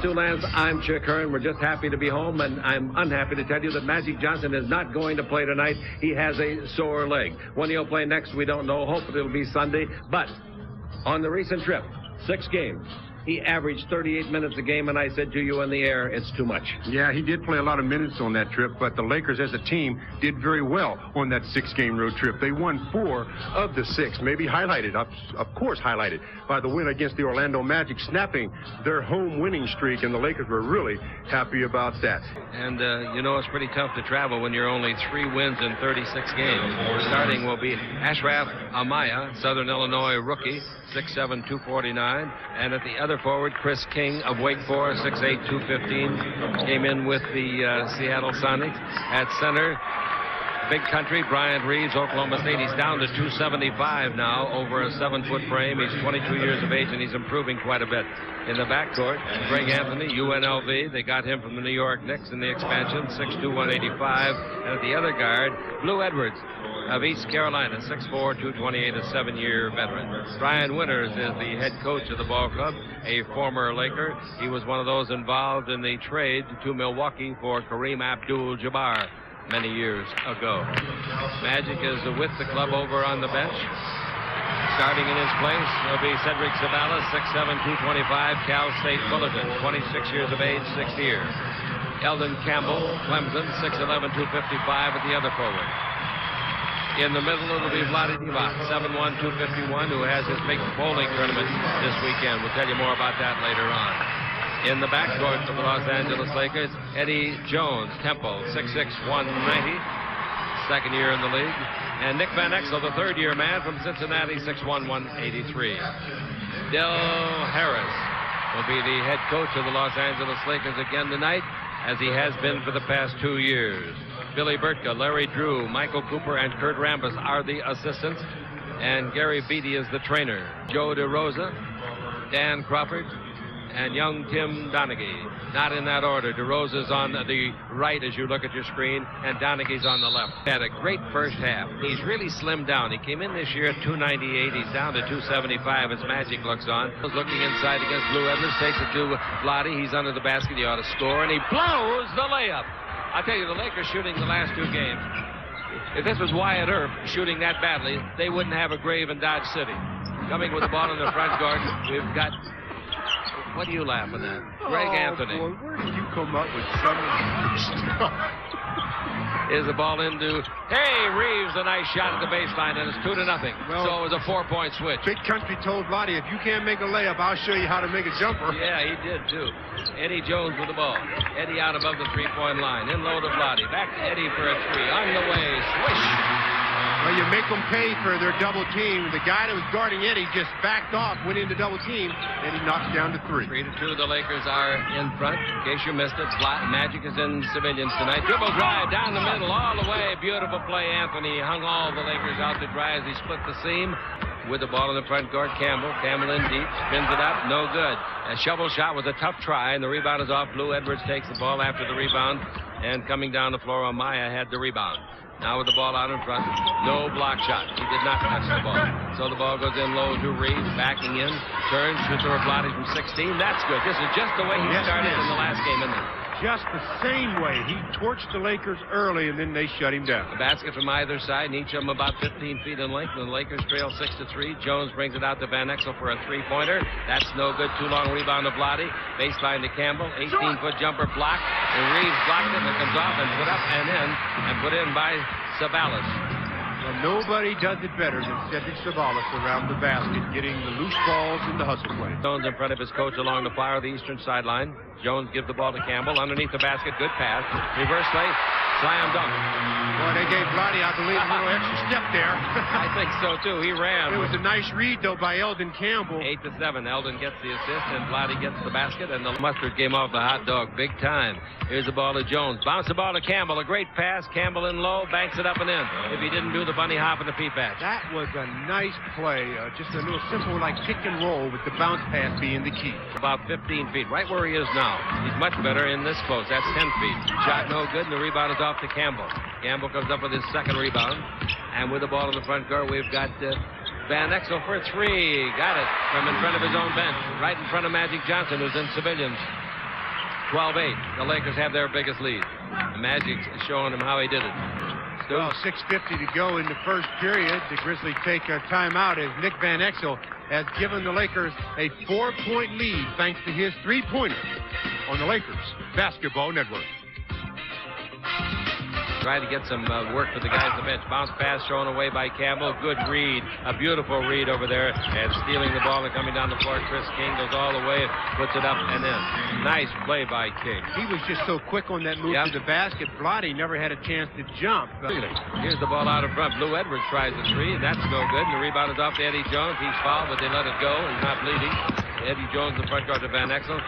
Siouxlands, I'm Chick Hearn. We're just happy to be home, and I'm unhappy to tell you that Magic Johnson is not going to play tonight. He has a sore leg. When he'll play next, we don't know. Hopefully it'll be Sunday. But on the recent trip, 6 games, he averaged 38 minutes a game, and I said to you in the air, it's too much. Yeah, he did play a lot of minutes on that trip, but the Lakers as a team did very well on that 6-game road trip. They won 4 of the 6, maybe highlighted, of course highlighted, by the win against the Orlando Magic, snapping their home winning streak, and the Lakers were really happy about that. And, you know, it's pretty tough to travel when you're only 3 wins in 36 games. Starting will be Ashraf Amaya, Southern Illinois rookie, 6'7", 249. And at the other forward, Chris King of Wake Forest, 6'8", 215. Came in with the Seattle Sonics. At center, big country, Bryant Reeves, Oklahoma State. He's down to 275 now, over a 7-foot frame. He's 22 years of age, and he's improving quite a bit. In the backcourt, Greg Anthony, UNLV. They got him from the New York Knicks in the expansion, 6'2", 185. And at the other guard, Blue Edwards of East Carolina, 6'4", 228, a 7-year veteran. Brian Winters is the head coach of the ball club, a former Laker. He was one of those involved in the trade to Milwaukee for Kareem Abdul-Jabbar many years ago. Magic is with the club over on the bench. Starting in his place will be Cedric Zavala, 6'7", 225, Cal State Fullerton, 26 years of age, 6th year. Eldon Campbell, Clemson, 6'11", 255 at the other forward. In the middle, it'll be Vlade Divac, 7'1", 251, who has his big bowling tournament this weekend. We'll tell you more about that later on. In the backcourt for the Los Angeles Lakers, Eddie Jones, Temple, 6'6", 190, 2nd year in the league. And Nick Van Exel, the 3rd-year man from Cincinnati, 6'1", 183. Del Harris will be the head coach of the Los Angeles Lakers again tonight, as he has been for the past 2 years. Billy Burtka, Larry Drew, Michael Cooper, and Kurt Rambis are the assistants, and Gary Beatty is the trainer. Joe DeRosa, Dan Crawford, and young Tim Donaghy. Not in that order. DeRosa's on the right as you look at your screen, and Donaghy's on the left. Had a great first half. He's really slimmed down. He came in this year at 298. He's down to 275 as Magic looks on. Looking inside against Blue Edwards, takes it to Vlade. He's under the basket. He ought to score, and he blows the layup. I tell you, the Lakers shooting the last 2 games. If this was Wyatt Earp shooting that badly, they wouldn't have a grave in Dodge City. Coming with the ball in the front court, we've got... What are you laughing at? Greg Anthony. Boy, where did you come up with some of this stuff? Is the ball into... Hey, Reeves, a nice shot at the baseline, and it's 2-0. Well, so it was a 4-point switch. Big Country told Vlade, if you can't make a layup, I'll show you how to make a jumper. Yeah, he did, too. Eddie Jones with the ball. Eddie out above the 3-point line. In low to Vlade. Back to Eddie for a 3. On the way. Swish. Well, you make them pay for their double team. The guy that was guarding Eddie just backed off, went into double team, and he knocks down to 3. 3-2. The Lakers are in front. In case you missed it, Magic is in civilians tonight. Dribble drive down the middle, all the way. Beautiful play. Anthony hung all the Lakers out to dry as he split the seam. With the ball in the front court, Campbell. Campbell in deep, spins it up, no good. A shovel shot was a tough try, and the rebound is off. Blue Edwards takes the ball after the rebound, and coming down the floor, Amaya had the rebound. Now with the ball out in front, no block shot. He did not touch the ball. So the ball goes in low to Reeves, backing in, turns, shoots over Vlade from 16. That's good. This is just the way he started in the last game, isn't it? Just the same way. He torched the Lakers early, and then they shut him down. The basket from either side, and each of them about 15 feet in length, and the Lakers trail 6-3. Jones brings it out to Van Exel for a 3-pointer. That's no good. Too long rebound to Vlade. Baseline to Campbell. 18-foot jumper blocked. And Reeves blocked it, and it comes off and put up and put in by Sabalas. Well, nobody does it better than Cedric Sabalas around the basket, getting the loose balls in the hustle play. Jones in front of his coach along the far of the eastern sideline. Jones gives the ball to Campbell. Underneath the basket, good pass. Reverse play, slam dunk. Boy, they gave Vlade, I believe, a little extra step there. I think so, too. He ran. It was a nice read, though, by Eldon Campbell. 8-7. Eldon gets the assist, and Vlade gets the basket, and the mustard came off the hot dog big time. Here's the ball to Jones. Bounce the ball to Campbell. A great pass. Campbell in low, banks it up and in. If he didn't do the bunny hop and the pea patch. That was a nice play. Just a little simple, like kick and roll, with the bounce pass being the key. About 15 feet, right where he is now. He's much better in this close. That's 10 feet. Shot no good, and the rebound is off to Campbell. Campbell comes up with his second rebound. And with the ball in the front court, we've got Van Exel for a 3. Got it from in front of his own bench. Right in front of Magic Johnson, who's in civilians. 12-8. The Lakers have their biggest lead. The Magic is showing them how he did it. Well, 6:50 to go in the first period. The Grizzlies take a timeout as Nick Van Exel has given the Lakers a 4-point lead thanks to his three-pointer on the Lakers Basketball Network. Trying to get some work for the guys on the bench. Bounce pass shown away by Campbell. Good read. A beautiful read over there. And stealing the ball and coming down the floor. Chris King goes all the way, puts it up and in. Nice play by King. He was just so quick on that move to the basket. Blotty never had a chance to jump. Here's the ball out in front. Blue Edwards tries the three, and that's no good. And the rebound is off to Eddie Jones. He's fouled, but they let it go. He's not bleeding. Eddie Jones in front court to Van Exel.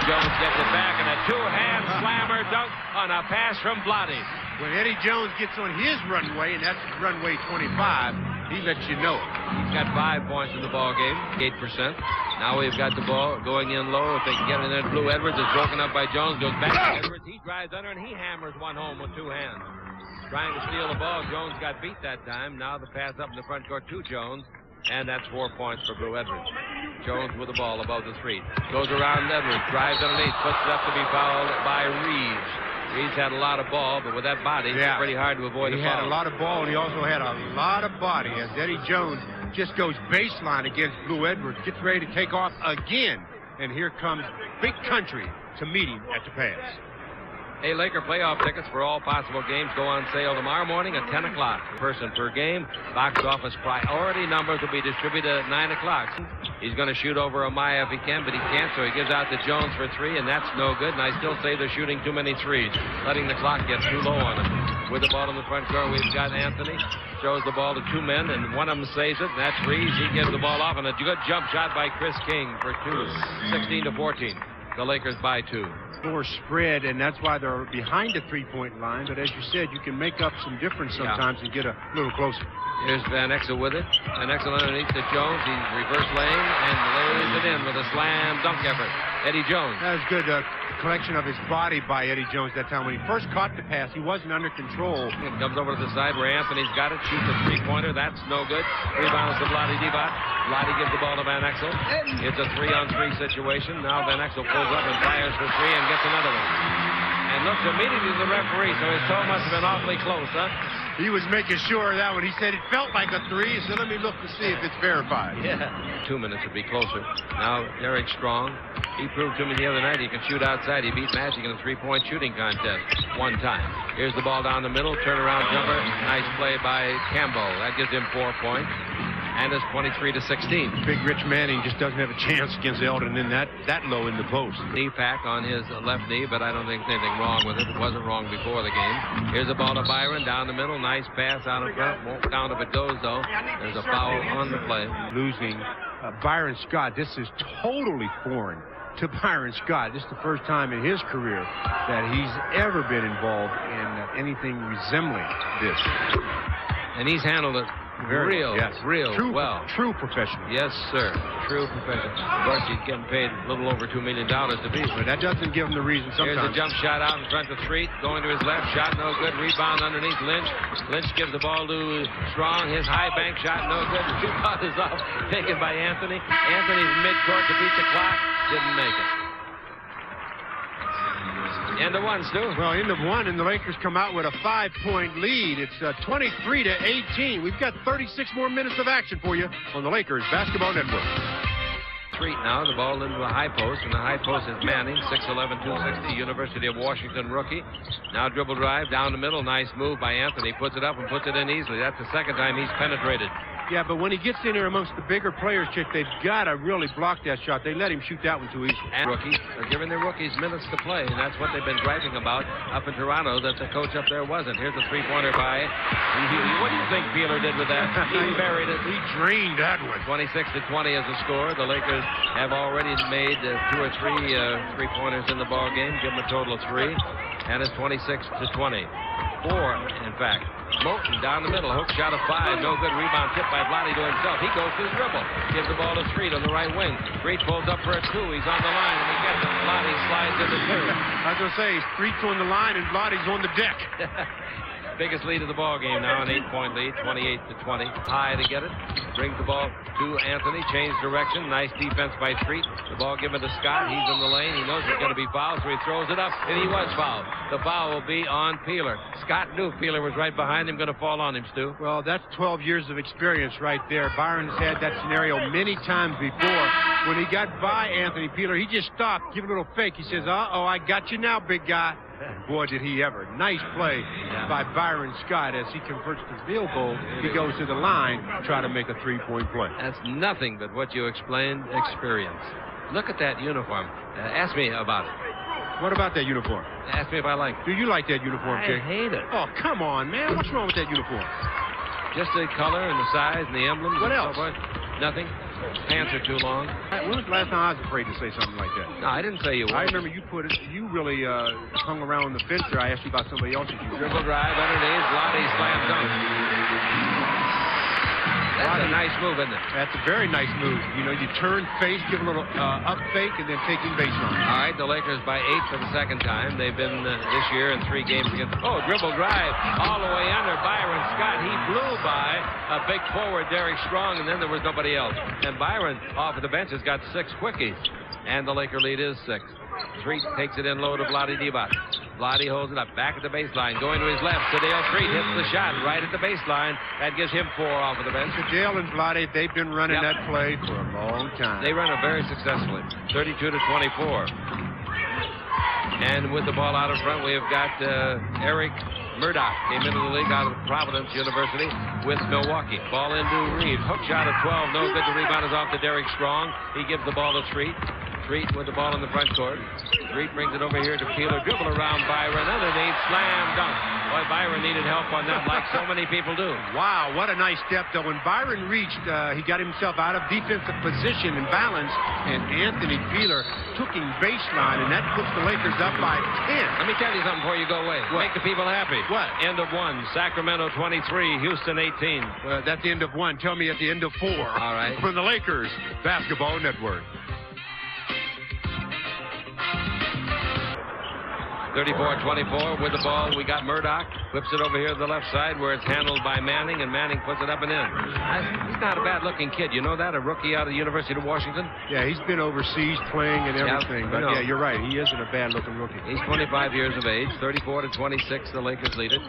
Jones gets it back, and a two-hand slammer dunk on a pass from Blotty. When Eddie Jones gets on his runway, and that's runway 25, he lets you know it. He's got 5 points in the ball game, 8%. Now we've got the ball going in low. If they can get it in, Blue Edwards is broken up by Jones, goes back to Edwards. He drives under, and he hammers one home with two hands. Trying to steal the ball. Jones got beat that time. Now the pass up in the front court to Jones. And that's 4 points for Blue Edwards. Jones with the ball above the three. Goes around Edwards, drives underneath, puts it up to be fouled by Reeves. Reeves had a lot of ball, but with that body, it's pretty hard to avoid a foul. He had a lot of ball, and he also had a lot of body as Eddie Jones just goes baseline against Blue Edwards, gets ready to take off again. And here comes Big Country to meet him at the pass. Hey, Laker playoff tickets for all possible games go on sale tomorrow morning at 10 o'clock. Person per game. Box office priority numbers will be distributed at 9 o'clock. He's going to shoot over Amaya if he can, but he can't, so he gives out to Jones for three, and that's no good. And I still say they're shooting too many threes, letting the clock get too low on him. With the ball in the front court, we've got Anthony. Shows the ball to two men, and one of them saves it, and that's Reeves. He gives the ball off, and a good jump shot by Chris King for two. 16-14. The Lakers by two. More spread, and that's why they're behind the three-point line. But as you said, you can make up some difference sometimes and get a little closer. Here's Van Exel with it. Van Exel underneath to Jones. He's reverse laying and lays it in with a slam dunk effort. Eddie Jones. That was good collection of his body by Eddie Jones that time. When he first caught the pass, he wasn't under control. It comes over to the side where Anthony's got it. Shoots a three-pointer. That's no good. Rebounds to Vlade Divac. Vlade gives the ball to Van Exel. It's a 3-on-3 situation. Now Van Exel pulls up and fires for three and gets another one. And looks immediately to the referee, so his toe must have been awfully close, huh? He was making sure of that one. He said it felt like a three, so let me look to see if it's verified. Yeah. 2 minutes would be closer. Now, Derek Strong, he proved to me the other night he can shoot outside. He beat Magic in a three-point shooting contest one time. Here's the ball down the middle, turnaround jumper. Nice play by Campbell. That gives him 4 points. And it's 23-16. Big Rich Manning just doesn't have a chance against Eldon in that low in the post. Knee pack on his left knee, but I don't think there's anything wrong with it. It wasn't wrong before the game. Here's a ball to Byron down the middle. Nice pass out in front. Won't count if it goes, though. There's a foul on the play. Losing Byron Scott. This is totally foreign to Byron Scott. This is the first time in his career that he's ever been involved in anything resembling this. And he's handled it real well. True professional. Yes, sir. True professional. Of course, he's getting paid a little over $2 million to be. But that doesn't give him the reason sometimes. Here's a jump shot out in front of Street. Going to his left. Shot no good. Rebound underneath Lynch. Lynch gives the ball to Strong. His high bank shot no good. The rebound is off. Taken by Anthony. Anthony's midcourt to beat the clock. Didn't make it. End of one, Stu. Well, end of one, and the Lakers come out with a 5-point lead. It's 23-18. We've got 36 more minutes of action for you on the Lakers Basketball Network. Street now, the ball into the high post, and the high post is Manning, 6'11", 260, University of Washington rookie. Now dribble drive down the middle, nice move by Anthony, puts it up and puts it in easily. That's the second time he's penetrated. Yeah, but when he gets in there amongst the bigger players, Chick, they've got to really block that shot. They let him shoot that one too easy. And rookies are giving their rookies minutes to play, and that's what they've been griping about up in Toronto, that the coach up there wasn't. Here's a three-pointer by what do you think Peeler did with that? He buried it. He drained that one. 26-20 is the score. The Lakers have already made 2 or 3 three-pointers in the ball game. Give them a total of 3, and it's 26-20. 4, in fact. Moulton down the middle, hook shot of 5, no good. Rebound tipped by Vlade to himself. He goes to the dribble, gives the ball to Street on the right wing. Street pulls up for a 2. He's on the line, and he gets it. Vlade slides into 2. I was going to say, Street's on the line, and Vlade's on the deck. biggest lead of the ball game now, an 8-point lead, 28-20. High to get it. Brings the ball to Anthony. Change direction. Nice defense by Treat. The ball given to Scott. He's in the lane. He knows it's going to be fouled, so he throws it up, and he was fouled. The foul will be on Peeler. Scott knew Peeler was right behind him, going to fall on him, Stu. Well, that's 12 years of experience right there. Byron's had that scenario many times before. When he got by Anthony Peeler, he just stopped, give a little fake. He says, uh-oh, I got you now, big guy. Boy, did he ever. Nice play by Byron Scott as he converts the field goal. He goes to the line to try to make a three-point play. That's nothing but what you explained, experience. Look at that uniform. Ask me about it. What about that uniform? Ask me if I like it. Do you like that uniform, Jake? I hate it. Oh, come on, man. What's wrong with that uniform? Just the color and the size and the emblems. What and else? So forth. Nothing. Pants are too long. When was the last time I was afraid to say something like that? No, I didn't say you were. I remember you put it. You really hung around the fence there. I asked you about somebody else's. Dribble drive underneath. Lottie slam dunk. That's a nice move, isn't it? That's a very nice move. You know, you turn face, give a little up fake, and then taking baseline. All right, the Lakers by 8 for the second time. They've been this year in 3 games against. Oh, dribble drive all the way under Byron Scott. He blew by a big forward, Derek Strong, and then there was nobody else. And Byron off of the bench has got 6 quickies, and the Laker lead is 6. Treat takes it in low to Vlade Divac. Vlade holds it up back at the baseline, going to his left. Sedale Treat hits the shot right at the baseline. That gives him 4 off of the bench. Sedale and Vlade, they've been running that play for a long time. They run it very successfully, 32-24. And with the ball out in front, we have got Eric Murdoch. Came into the league out of Providence University with Milwaukee. Ball into Reeves. Hook shot at 12. No good. The rebound is off to Derek Strong. He gives the ball to Treat. Treat with the ball in the front court. Treat brings it over here to Peeler. Dribble around Byron. Underneath. Slam dunk. Boy, Byron needed help on that like so many people do. Wow, what a nice step, though. When Byron reached, he got himself out of defensive position and balance, and Anthony Peeler took him baseline, and that puts the Lakers up by 10. Let me tell you something before you go away. What? Make the people happy. What? End of 1. Sacramento 23. Houston 18. That's the end of 1. Tell me at the end of 4. All right. From the Lakers Basketball Network. 34-24 with the ball. We got Murdoch. Whips it over here to the left side where it's handled by Manning, and Manning puts it up and in. He's not a bad-looking kid. You know that? A rookie out of the University of Washington? Yeah, he's been overseas playing and everything. Yeah, but, yeah, you're right. He isn't a bad-looking rookie. He's 25 years of age. 34-26, the Lakers lead it.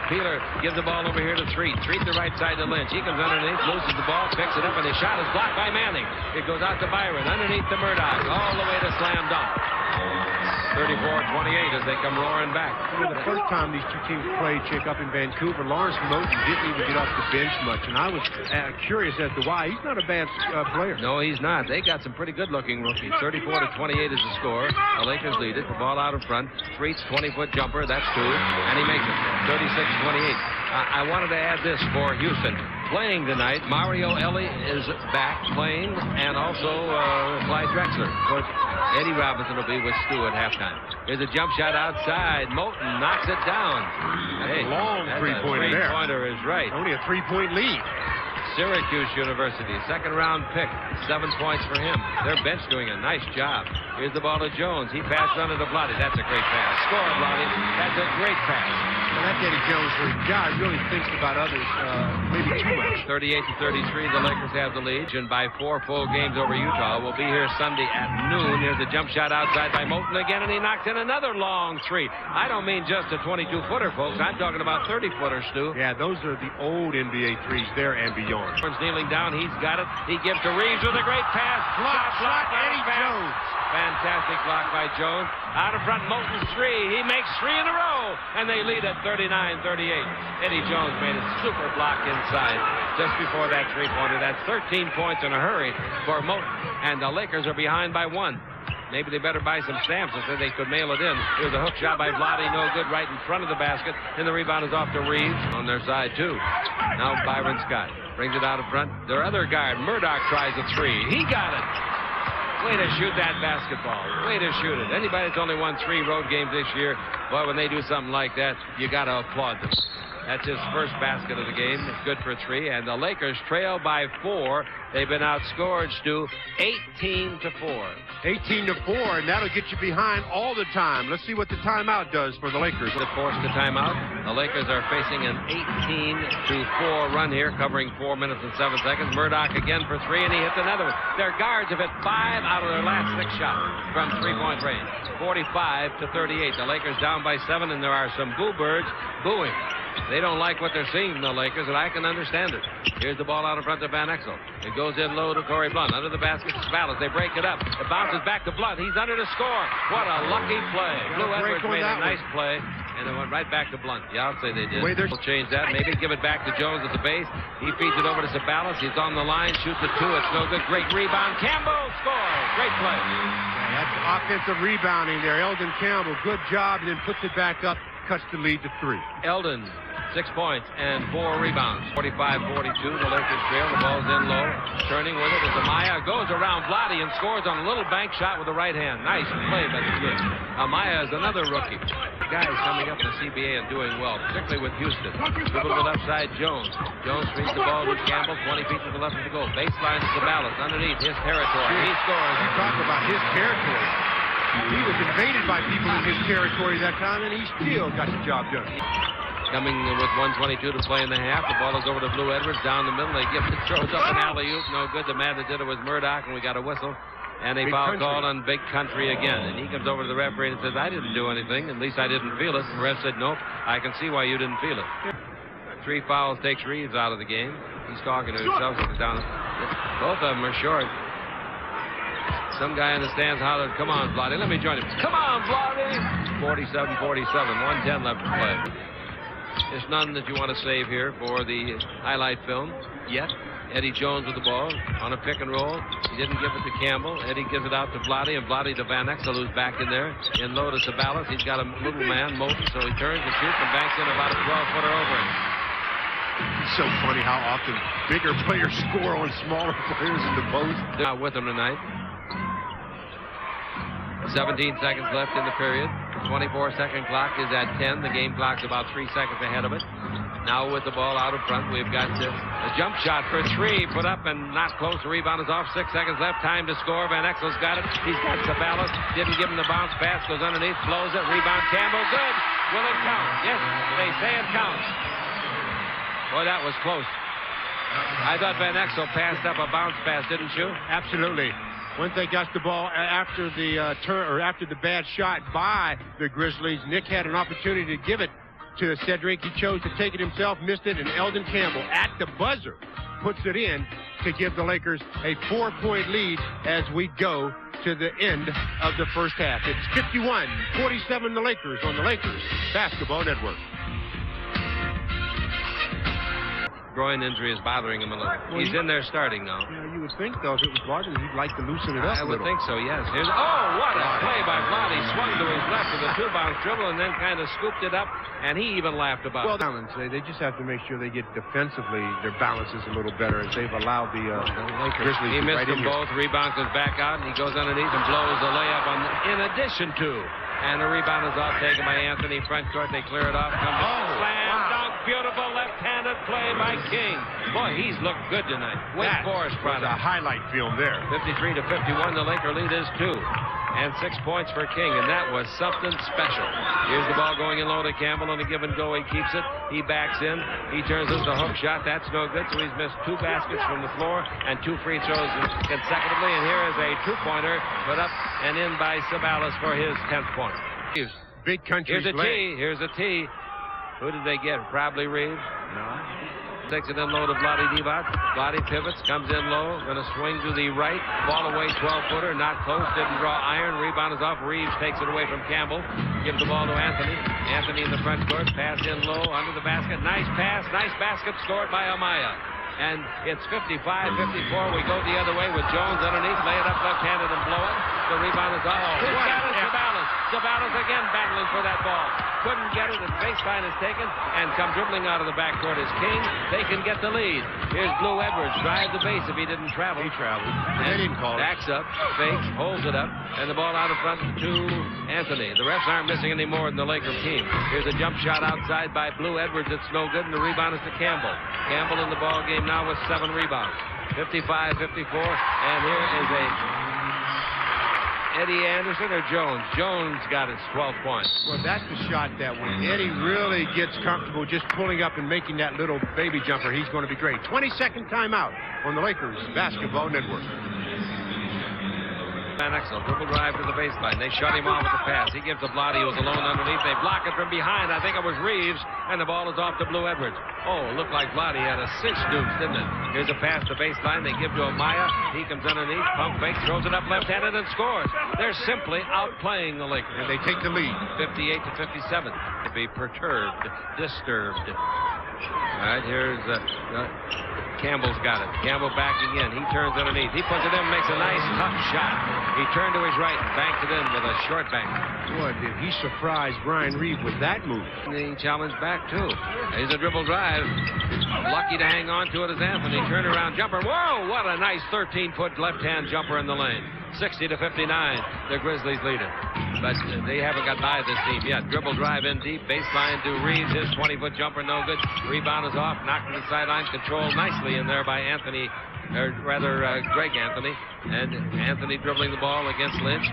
Peeler gives the ball over here to Treat. Treat the right side to Lynch. He comes underneath, loses the ball, picks it up, and his shot is blocked by Manning. It goes out to Byron. Underneath to Murdoch. All the way to slam dunk. 34-28 as they come roaring back. You know, the first time these two teams played, Chick, up in Vancouver, Lawrence Moten didn't even get off the bench much, and I was curious as to why. He's not a bad player. No, he's not. They got some pretty good-looking rookies. 34-28 is the score. The Lakers lead it. The ball out in front. Treat's 20-foot jumper. That's 2, and he makes it. 36-28. I wanted to add this for Houston. Playing tonight, Mario Elie is back playing, and also Clyde Drexler. Of course, Eddie Robinson will be with Stu at halftime. There's a jump shot outside. Moten knocks it down. Hey, long three-pointer there. Three-pointer is right. Only a 3-point lead. Syracuse University, second-round pick. 7 points for him. Their bench doing a nice job. Here's the ball to Jones. He passed under to Vlade. That's a great pass. Score, Vlade. That's a great pass. Well, that's Eddie Jones, where a guy really thinks about others maybe too much. 38-33, the Lakers have the lead, and by 4 full games over Utah. We'll be here Sunday at noon. Here's a jump shot outside by Moten again, and he knocks in another long 3. I don't mean just a 22-footer, folks. I'm talking about 30-footers, Stu. Yeah, those are the old NBA threes there and beyond. Kneeling down, he's got it. He gives to Reeves with a great pass. Block Eddie Jones. Fantastic block by Jones. Out in front, Moten's 3. He makes 3 in a row, and they lead at 39-38. Eddie Jones made a super block inside just before that three-pointer. That's 13 points in a hurry for Moten, and the Lakers are behind by 1. Maybe they better buy some stamps so they could mail it in. Here's a hook shot by Vlade, no good, right in front of the basket, and the rebound is off to Reeves on their side, too. Now Byron Scott brings it out in front. Their other guard, Murdoch, tries a 3. He got it. Way to shoot that basketball. Way to shoot it. Anybody that's only won 3 road games this year, boy, when they do something like that, you got to applaud them. That's his first basket of the game. Good for 3. And the Lakers trail by 4. They've been outscored, Stu, 18-4. 18-4, and that'll get you behind all the time. Let's see what the timeout does for the Lakers. That forced the timeout. The Lakers are facing an 18-4 run here, covering 4 minutes and 7 seconds. Murdoch again for 3, and he hits another one. Their guards have hit 5 out of their last 6 shots from three-point range. 45-38. The Lakers down by 7, and there are some boo birds booing. They don't like what they're seeing from the Lakers, and I can understand it. Here's the ball out in front of Van Exel. It goes in low to Corey Blunt. Under the basket to Spallas. They break it up. It bounces back to Blunt. He's under to score. What a lucky play. Blue Edwards made a nice play, and it went right back to Blunt. Yeah, I'll say they did. We'll change that. Maybe give it back to Jones at the base. He feeds it over to Spallas. He's on the line. Shoots it 2. It's no good. Great rebound. Campbell scores. Great play. That's offensive rebounding there. Eldon Campbell, good job, and then puts it back up. Cuts the lead to 3. Eldon, 6 points and 4 rebounds. 45-42. The Lakers trail. The ball's in low. Turning with it is Amaya. Goes around Vlade and scores on a little bank shot with the right hand. Nice play by the kid. Amaya is another rookie. Guys coming up to CBA and doing well, particularly with Houston. Dribble to the left side, Jones. Jones feeds the ball to Campbell. 20 feet to the left of the goal. Baseline to Zabalas. Underneath his territory. He scores. You talk about his territory. He was invaded by people in his territory that time, and he still got the job done. Coming with 1:22 to play in the half. The ball is over to Blue Edwards down the middle. They give it, throws up an alley-oop. No good. The man that did it was Murdoch, and we got a whistle. And a foul called on Big Country again. And he comes over to the referee and says, I didn't do anything. At least I didn't feel it. The ref said, nope, I can see why you didn't feel it. 3 fouls takes Reeves out of the game. He's talking to himself. Both of them are short. Some guy in the stands hollered, come on, Vlade. Let me join him. Come on, Vlade. 47-47. 1:10 left to play. There's none that you want to save here for the highlight film yet. Eddie Jones with the ball on a pick and roll. He didn't give it to Campbell. Eddie gives it out to Vlade, and Vlade to Van Exel, who's back in there. In low to Sabalas. He's got a little man, Moulton, so he turns and shoots and banks in about a 12-footer over him. It's so funny how often bigger players score on smaller players in the post. They're not with him tonight. 17 seconds left in the period. 24-second clock is at 10. The game clock's about 3 seconds ahead of it. Now with the ball out in front, we've got a jump shot for 3. Put up and not close. The rebound is off. 6 seconds left. Time to score. Van Exel's got it. He's got Sabalas. Didn't give him the bounce pass. Goes underneath. Blows it. Rebound. Campbell. Good. Will it count? Yes, they say it counts. Boy, that was close. I thought Van Exel passed up a bounce pass, didn't you? Absolutely. Once they got the ball after the after the bad shot by the Grizzlies, Nick had an opportunity to give it to Cedric. He chose to take it himself, missed it, and Eldon Campbell at the buzzer puts it in to give the Lakers a 4-point lead as we go to the end of the first half. It's 51-47 the Lakers on the Lakers Basketball Network. Groin injury is bothering him a little. Well, he's in there starting now. Yeah, you would think, though, if it was bothering him, he'd like to loosen it up I a would little. think so, yes. Here's, what a play by Vlade. He swung to his left with a 2-bounce dribble and then kind of scooped it up, and he even laughed about it. Well, they just have to make sure they get defensively, their balance is a little better, as they've allowed the Grizzlies. He missed them both. Rebound goes back out, and he goes underneath and blows a layup in addition to. And the rebound is off, taken by Anthony. Front court, they clear it off. Slam dunk, beautiful left-handed play by King. Boy, he's looked good tonight. Wake Forest product. A highlight film there. 53-51, the Laker lead is 2. And 6 points for King, and that was something special. Here's the ball going in low to Campbell on a give and go. He keeps it. He backs in. He turns this a hook shot. That's no good, so he's missed 2 baskets from the floor and 2 free throws consecutively. And here is a 2-pointer put up and in by Sabalas for his 10th point. Big Country's Here's a tee. Here's a tee. Who did they get? Probably Reeves. No. Takes it in low to Vlade Divac. Vlade pivots, comes in low, going to swing to the right. Ball away, 12-footer, not close, didn't draw iron. Rebound is off. Reeves takes it away from Campbell. Gives the ball to Anthony. Anthony in the front court, pass in low, under the basket. Nice pass, nice basket scored by Amaya. And it's 55-54. We go the other way with Jones underneath. Lay it up left-handed and blow it. The rebound is off. Sabalas Jones again battling for that ball. Couldn't get it. His baseline is taken, and come dribbling out of the backcourt is King. They can get the lead. Here's Blue Edwards. Drive the base if he didn't travel. He traveled. And They didn't call it. backs up, fakes, holds it up, and the ball out in front to Anthony. The refs aren't missing any more than the Laker team. Here's a jump shot outside by Blue Edwards. It's no good, and the rebound is to Campbell. Campbell in the ball game now with 7 rebounds. 55-54, and here is a Eddie Anderson or Jones? Jones got his 12 points. Well, that's the shot that when Eddie really gets comfortable just pulling up and making that little baby jumper, he's going to be great. 20-second timeout on the Lakers Basketball Network. Van Exel, dribble drive to the baseline. They shut him off with the pass. He gives to Blotti, who's alone underneath. They block it from behind. I think it was Reeves, and the ball is off to Blue Edwards. Oh, it looked like Blotti had a cinch deuce, didn't it? Here's a pass to baseline. They give to Amaya. He comes underneath, pump fake, throws it up left-handed, and scores. They're simply outplaying the Lakers. And they take the lead. 58-57. To be perturbed, disturbed. All right, here's Campbell's got it. Campbell backing in. He turns underneath. He puts it in, makes a nice tough shot. He turned to his right and banked it in with a short bank. Boy, did he surprise Brian Reeve with that move. The challenge back, too. Here's a dribble drive. Lucky to hang on to it as Anthony. Turnaround jumper. Whoa, what a nice 13-foot left-hand jumper in the lane. 60-59, the Grizzlies lead it. But they haven't got by this team yet. Dribble drive in deep, baseline to Reeves. His 20-foot jumper, no good. Rebound is off, knocked to the sideline, controlled nicely in there by Anthony, or rather Greg Anthony. And Anthony dribbling the ball against Lynch.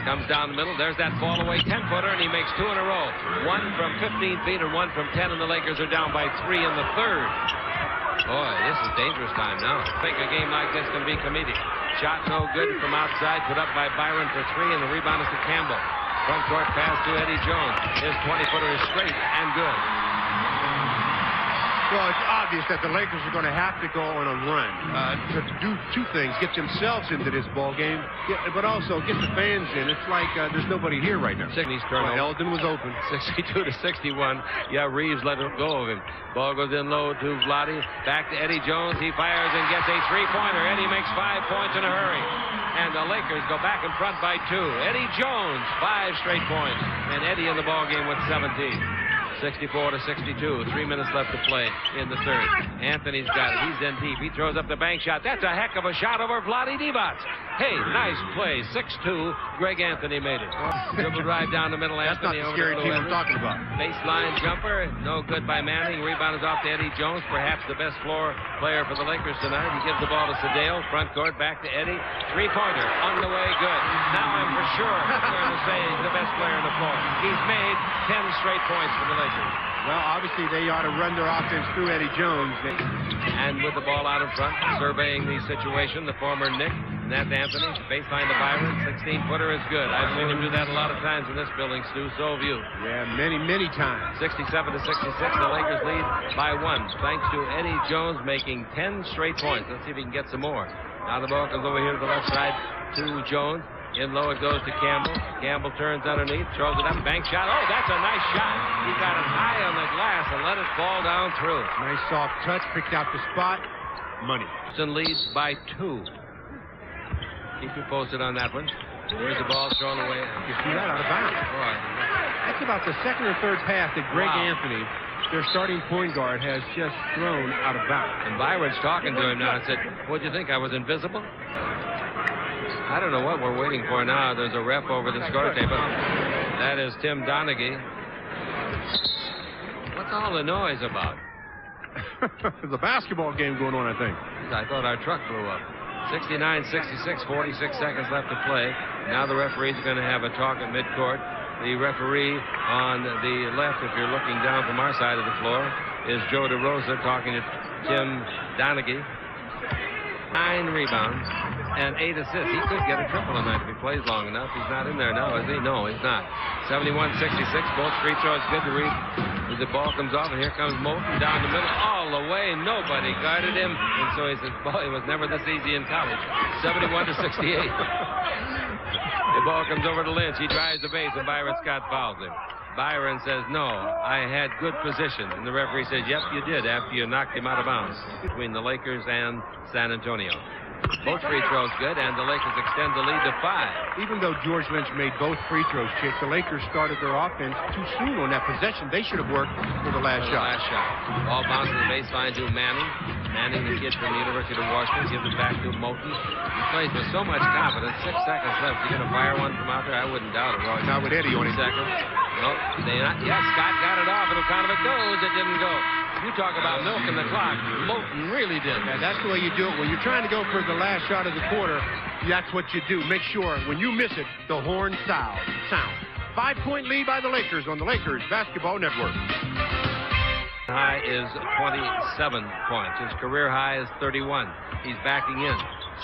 Comes down the middle. There's that fall away 10-footer, and he makes 2 in a row. 1 from 15 feet and 1 from 10, and the Lakers are down by 3 in the third. Boy, this is dangerous time now. I think a game like this can be comedic. Shot no good from outside, put up by Byron for 3, and the rebound is to Campbell. Front court pass to Eddie Jones. His 20-footer is straight and good. Well, it's obvious that the Lakers are going to have to go on a run to do 2 things: get themselves into this ball game, but also get the fans in. It's like there's nobody here right now. Sydney's turnover. Eldon was open. 62-61. Yeah, Reeves let it go of him. Ball goes in low to Vladi. Back to Eddie Jones. He fires and gets a 3-pointer. Eddie makes 5 points in a hurry. And the Lakers go back in front by 2. Eddie Jones, 5 straight points. And Eddie in the ball game with 17. 64-62. 3 minutes left to play in the third. Anthony's got it. He's in deep. He throws up the bank shot. That's a heck of a shot over Vladi Divac. Hey, nice play. 6-2. Greg Anthony made it. Dribble drive down the middle. That's Anthony not the scary team I'm talking about. Baseline jumper. No good by Manning. Rebound is off to Eddie Jones, perhaps the best floor player for the Lakers tonight. He gives the ball to Sedale. Front court back to Eddie. 3-pointer. On the way. Good. Now I'm for sure going to say he's the best player on the floor. He's made 10 straight points for the Lakers. Well, obviously they ought to run their offense through Eddie Jones. And with the ball out in front, surveying the situation, the former Nick, and that's Anthony. Baseline to Byron. 16-footer is good. I've seen him do that a lot of times in this building, Stu. So have you. Yeah, many times. 67-66. The Lakers lead by 1, thanks to Eddie Jones making 10 straight points. Let's see if he can get some more. Now the ball comes over here to the left side to Jones. In low it goes to Campbell. Campbell turns underneath, throws it up, bank shot. Oh, that's a nice shot. He got it high on the glass and let it fall down through. Nice soft touch, picked out the spot. Money. Houston leads by 2. Keep you posted on that one. Here's the ball thrown away. You see that out of bounds. Boy. That's about the second or third pass that Greg Anthony, their starting point guard, has just thrown out of bounds. And Byron's talking to him now and said, what'd you think, I was invisible? I don't know what we're waiting for now. There's a ref over the score table. That is Tim Donaghy. What's all the noise about? There's a basketball game going on, I think. I thought our truck blew up. 69-66, 46 seconds left to play. Now the referee's going to have a talk at midcourt. The referee on the left, if you're looking down from our side of the floor, is Joe DeRosa talking to Tim Donaghy. 9 rebounds and 8 assists. He could get a triple tonight if he plays long enough. He's not in there now, is he? No, he's not. 71-66. Both free throws good to read. The ball comes off, and here comes Moulton down the middle all the way. Nobody guarded him, and so he says, boy, it was never this easy in college. 71-68. The ball comes over to Lynch. He drives the base, and Byron Scott fouls him. Byron says, no, I had good position. And the referee says, yep, you did after you knocked him out of bounds. Between the Lakers and San Antonio. Both free throws good, and the Lakers extend the lead to 5. Even though George Lynch made both free throws, Chick, the Lakers started their offense too soon on that possession. They should have worked for the last shot. Ball bounces the baseline to Manning. Manning, the kid from the University of Washington, gives it back to Moulton. He plays with so much confidence. 6 seconds left. You going to fire one from out there? I wouldn't doubt it, Roy. Not with Eddie on it. Seconds. No, yes, Scott got it off. It'll kind of it goes. It didn't go. You talk about milking the clock. Moulton really did. And that's the way you do it. When you're trying to go for the last shot of the quarter, that's what you do. Make sure when you miss it, the horn sound. 5-point lead by the Lakers on the Lakers Basketball Network. High is 27 points. His career high is 31. He's backing in.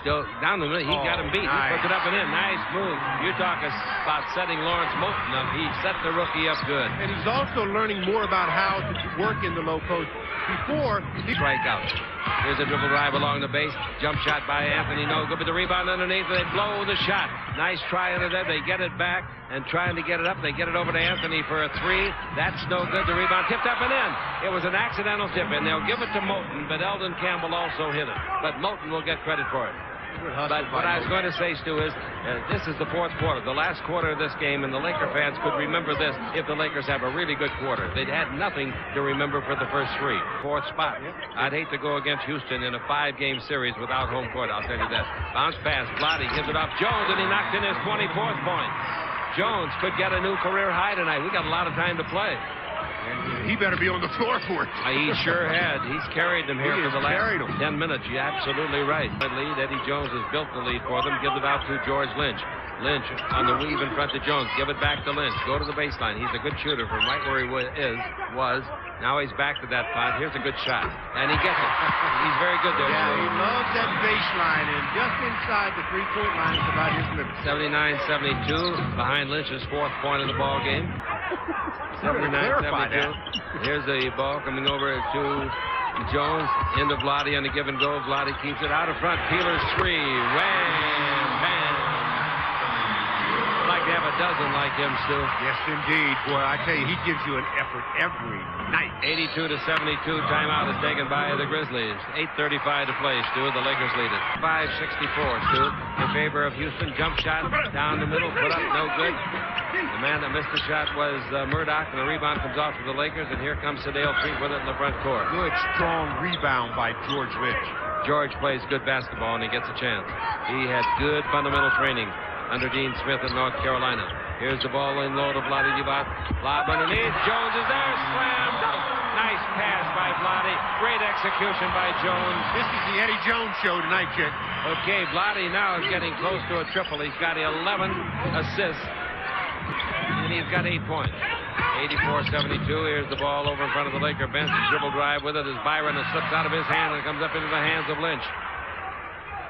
Still down the middle. He got him beat. Nice. He puts it up and in. Nice move. You talk about setting Lawrence Moulton up. He set the rookie up good. And he's also learning more about how to work in the low post. Before he strike out. Here's a dribble drive along the base. Jump shot by Anthony. No good, but the rebound underneath. They blow the shot. Nice try under there. They get it back and trying to get it up. They get it over to Anthony for a 3. That's no good. The rebound tipped up and in. It was an accidental tip, and they'll give it to Moulton, but Eldon Campbell also hit it. But Moulton will get credit for it. But what I was going to say, Stu, is this is the 4th quarter, the last quarter of this game, and the Laker fans could remember this if the Lakers have a really good quarter. They'd had nothing to remember for the first 3. 4th spot. I'd hate to go against Houston in a 5-game series without home court, I'll tell you that. Bounce pass, Vlade gives it off Jones, and he knocked in his 24th point. Jones could get a new career high tonight. We got a lot of time to play. He better be on the floor for it. He sure had. He's carried them here for the last 10 minutes. You're absolutely right. Lead. Eddie Jones has built the lead for them. Give it out to George Lynch. Lynch on the weave in front of Jones. Give it back to Lynch. Go to the baseline. He's a good shooter from right where he was. Now he's back to that spot. Here's a good shot. And he gets it. He's very good there. Yeah, he loves that baseline. And just inside the 3-point line is about his limit. 79-72 behind Lynch's 4th point of the ball game. 79-72. Here's the ball coming over to Jones. Into Vlade on the give and go. Vlade keeps it out of front. Peeler's 3. Wham! Bam! I'd like to have a dozen like him, Stu. Yes, indeed. Boy, I tell you, he gives you an effort every night. 82-72. Timeout is taken by the Grizzlies. 8:35 to play, Stu. The Lakers lead it. 5:64, Stu. In favor of Houston. Jump shot down the middle. Put up. No good. The man that missed the shot was Murdoch, and the rebound comes off to the Lakers, and here comes Sedale Treat with it in the front court. Good, strong rebound by George Lynch. George plays good basketball, and he gets a chance. He had good fundamental training under Dean Smith in North Carolina. Here's the ball in low to Vlade Divac. Lob underneath. Jones is there. Slam dunk. Nice pass by Vlade. Great execution by Jones. This is the Eddie Jones show tonight, Chick. Okay, Vlade now is getting close to a triple. He's got 11 assists. And he's got 8 points. 84-72. Here's the ball over in front of the Laker bench. Dribble drive with it as Byron slips out of his hand and comes up into the hands of Lynch.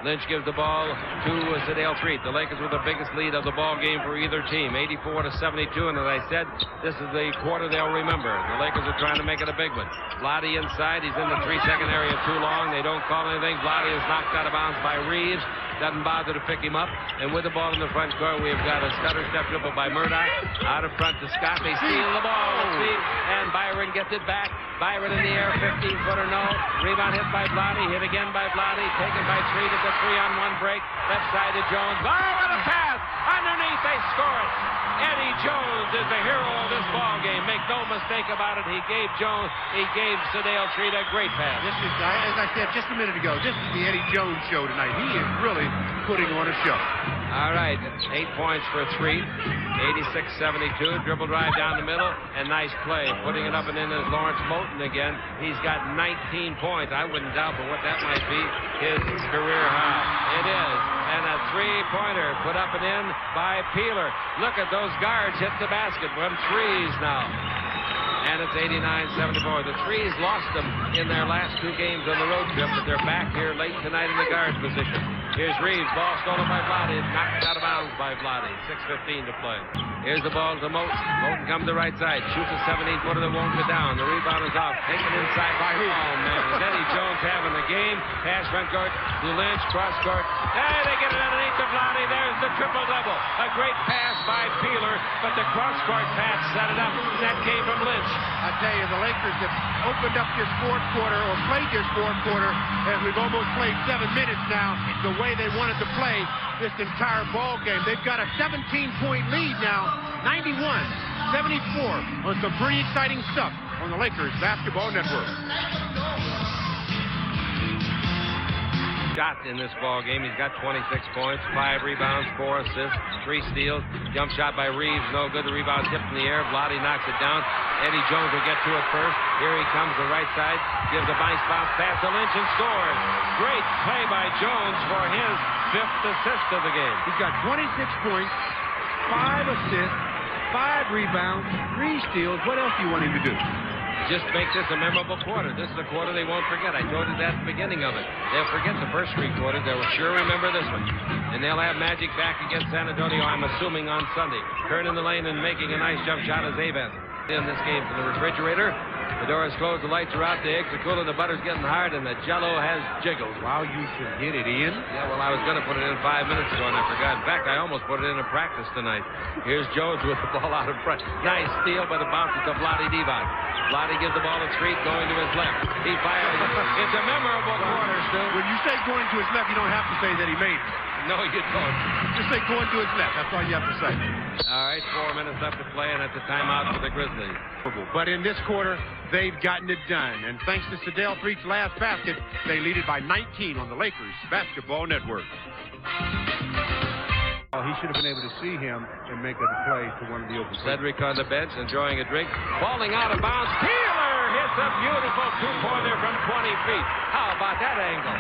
Lynch gives the ball to Sedale Treat. The Lakers with the biggest lead of the ball game for either team, 84-72. And as I said, this is the quarter they'll remember. The Lakers are trying to make it a big one. Vlade inside. He's in the 3-second area too long. They don't call anything. Vlade is knocked out of bounds by Reeves. Doesn't bother to pick him up. And with the ball in the front court, we've got a stutter step dribble by Murdoch. Out of front to Scott. They steal the ball. And Byron gets it back. Byron in the air, 15-footer, no. Rebound hit by Vlade. Hit again by Vlade. Taken by Treat at the 3-on-1 break. Left side to Jones. Oh, what a pass! Underneath, they score it. Eddie Jones is the hero of this ball game. Make no mistake about it. He gave Sedale Treat a great pass. This is, as I said just a minute ago, this is the Eddie Jones show tonight. He is really putting on a show. All right, 8 points for Treat. 86-72. Dribble drive down the middle, and nice play. Putting it up and in is Lawrence Moulton again. He's got 19 points. I wouldn't doubt but what that might be his career high. It is. And a 3-pointer put up and in by Peeler. Look at those guards hit the basket. One threes now. And it's 89-74. The Trees lost them in their last 2 games on the road trip, but they're back here late tonight in the guards position. Here's Reeves. Ball stolen by Vlade. Knocked out of bounds by Vlade. 6:15 to play. Here's the ball to Moulton. Moulton comes to the right side. Shoots a 17-footer that won't go down. The rebound is off. Taken inside by who? Oh, man. Is Eddie Jones having the game? Pass front court to Lynch. Cross court. Hey, they get it underneath to Vlade. There's the triple-double. A great pass by Peeler, but the cross court pass set it up. That came from Lynch. I tell you, the Lakers have opened up this fourth quarter, or played this fourth quarter, as we've almost played 7 minutes now, the way they wanted to play this entire ball game. They've got a 17-point lead now, 91-74, on some pretty exciting stuff on the Lakers Basketball Network. Shot in this ball game. He's got 26 points, 5 rebounds, 4 assists, 3 steals. Jump shot by Reeves, no good. The rebound tipped in the air. Vlade knocks it down. Eddie Jones will get to it first. Here he comes, the right side. Gives a nice bounce pass to Lynch and scores. Great play by Jones for his 5th assist of the game. He's got 26 points, 5 assists, 5 rebounds, 3 steals. What else do you want him to do? Just make this a memorable quarter. This is a quarter they won't forget. I told you that at the beginning of it. They'll forget the first 3 quarters. They'll sure remember this one. And they'll have Magic back against San Antonio, I'm assuming, on Sunday. Turning the lane and making a nice jump shot as Avent. In this game from the refrigerator. The door is closed, the lights are out, the eggs are cool, and the butter's getting hard, and the Jell-O has jiggles. Wow, you should hit it, Ian. Yeah, well, I was going to put it in 5 minutes ago, and I forgot. In fact, I almost put it in practice tonight. Here's Jones with the ball out in front. Nice steal, but it bounces to Vlade Divac. Vlade gives the ball to Street, going to his left. He fires. It's a memorable quarter, Stu. When you say going to his left, you don't have to say that he made it. No, you don't. Just say going to his left. That's all you have to say. All right, 4 minutes left to play, and it's a timeout for the Grizzlies. But in this quarter, they've gotten it done. And thanks to Sedale Threet's last basket, they lead it by 19 on the Lakers Basketball Network. He should have been able to see him and make a play to one of the open. Cedric on the bench, enjoying a drink. Falling out of bounds. Taylor hits a beautiful 2-pointer from 20 feet. How about that angle?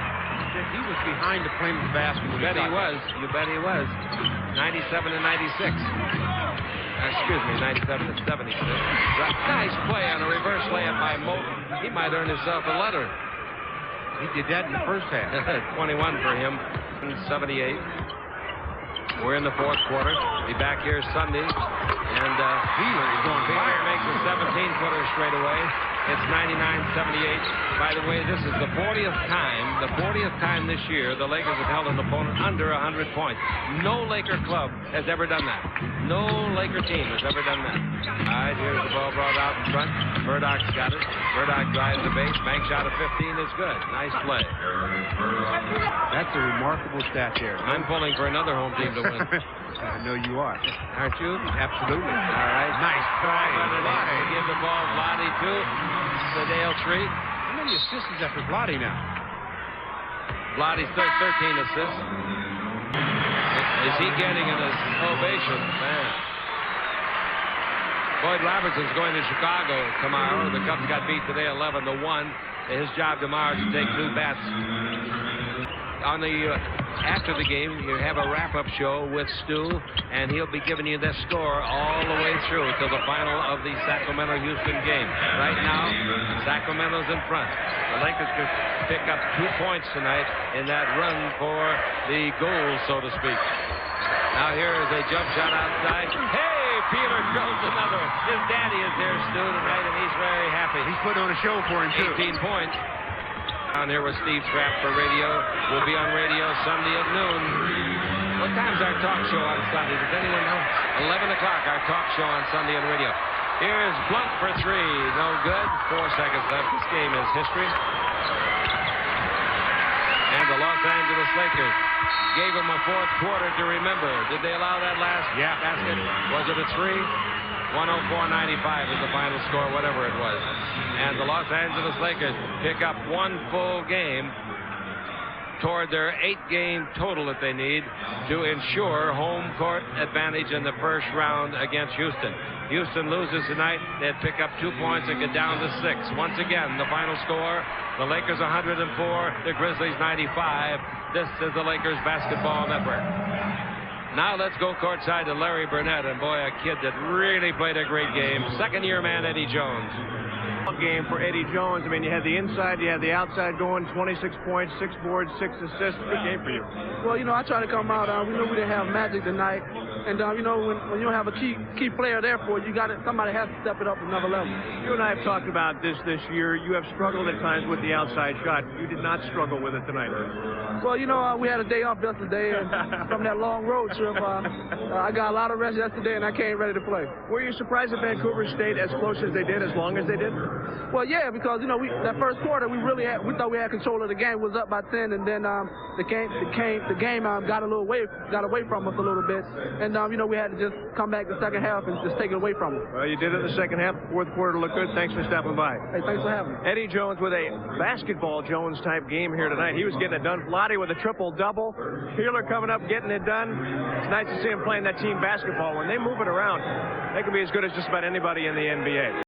He was behind the plane of the basket. You bet he was. You bet he was. 97 and 96. Excuse me, 97 and 76. Nice play on a reverse layup by Moulton. He might earn himself a letter. He did that in the first half. 21 for him. 78. We're in the fourth quarter. Be back here Sunday. And Wheeler is on fire. Wheeler makes a 17-footer straight away. It's 99-78. By the way, this is the 40th time this year the Lakers have held an opponent under 100 points. No Laker club has ever done that. No Laker team has ever done that. All right, here's the ball brought out in front. Murdoch's got it. Murdoch drives the base. Bank shot of 15 is good. Nice play. That's a remarkable stat there. I'm pulling for another home team to win. I know you are. Aren't you? Absolutely. All right. Nice try. Give the ball Vlade to Sedale Threet. How many assists is that for Vlade now? Vlade's 13 assists. Is he getting an ovation? Man. Boyd Robertson's going to Chicago tomorrow. The Cubs got beat today 11-1. His job tomorrow is to take 2 bats. On the after the game, you have a wrap-up show with Stu, and he'll be giving you this score all the way through to the final of the Sacramento-Houston game. Right now, Sacramento's in front. The Lakers could pick up 2 points tonight in that run for the goal, so to speak. Now here is a jump shot outside. Hey, Peeler throws another. His daddy is there, Stu, tonight, and he's very happy. He's putting on a show for him, too. 18 points. On here with Steve Trapp for radio. We'll be on radio Sunday at noon. What time's our talk show on Sunday? Does anyone know? 11 o'clock, our talk show on Sunday on radio. Here's Blunt for 3. No good. 4 seconds left. This game is history. And the Los Angeles Lakers gave him a fourth quarter to remember. Did they allow that last basket? Was it a 3? 104-95 is the final score, whatever it was. And the Los Angeles Lakers pick up 1 full game toward their 8-game total that they need to ensure home court advantage in the first round against Houston. Houston loses tonight, they'd pick up 2 points and get down to 6. Once again, the final score, the Lakers 104, the Grizzlies 95. This is the Lakers Basketball Network. Now let's go courtside to Larry Burnett, and boy, a kid that really played a great game. Second-year man, Eddie Jones. Game for Eddie Jones. I mean, you had the inside, you had the outside going, 26 points, 6 boards, 6 assists. Good game for you. Well, you know, I try to come out. We knew we didn't have Magic tonight, And you know, when you don't have a key player there for you, somebody has to step it up another level. You and I have talked about this year. You have struggled at times with the outside shot. You did not struggle with it tonight. Well, you know, we had a day off yesterday, and from that long road trip, I got a lot of rest yesterday, and I came ready to play. Were you surprised that Vancouver stayed as close as they did, as long as they did? Well, yeah, because you know, that first quarter we thought we had control of the game. Was up by 10, and then the game got away from us a little bit, and you know, we had to just come back the second half and just take it away from them. Well, you did it in the second half. Fourth quarter looked good. Thanks for stopping by. Hey, thanks for having me. Eddie Jones with a basketball Jones type game here tonight. He was getting it done. Vlade with a triple-double. Healer coming up, getting it done. It's nice to see him playing that team basketball. When they move it around, they can be as good as just about anybody in the NBA.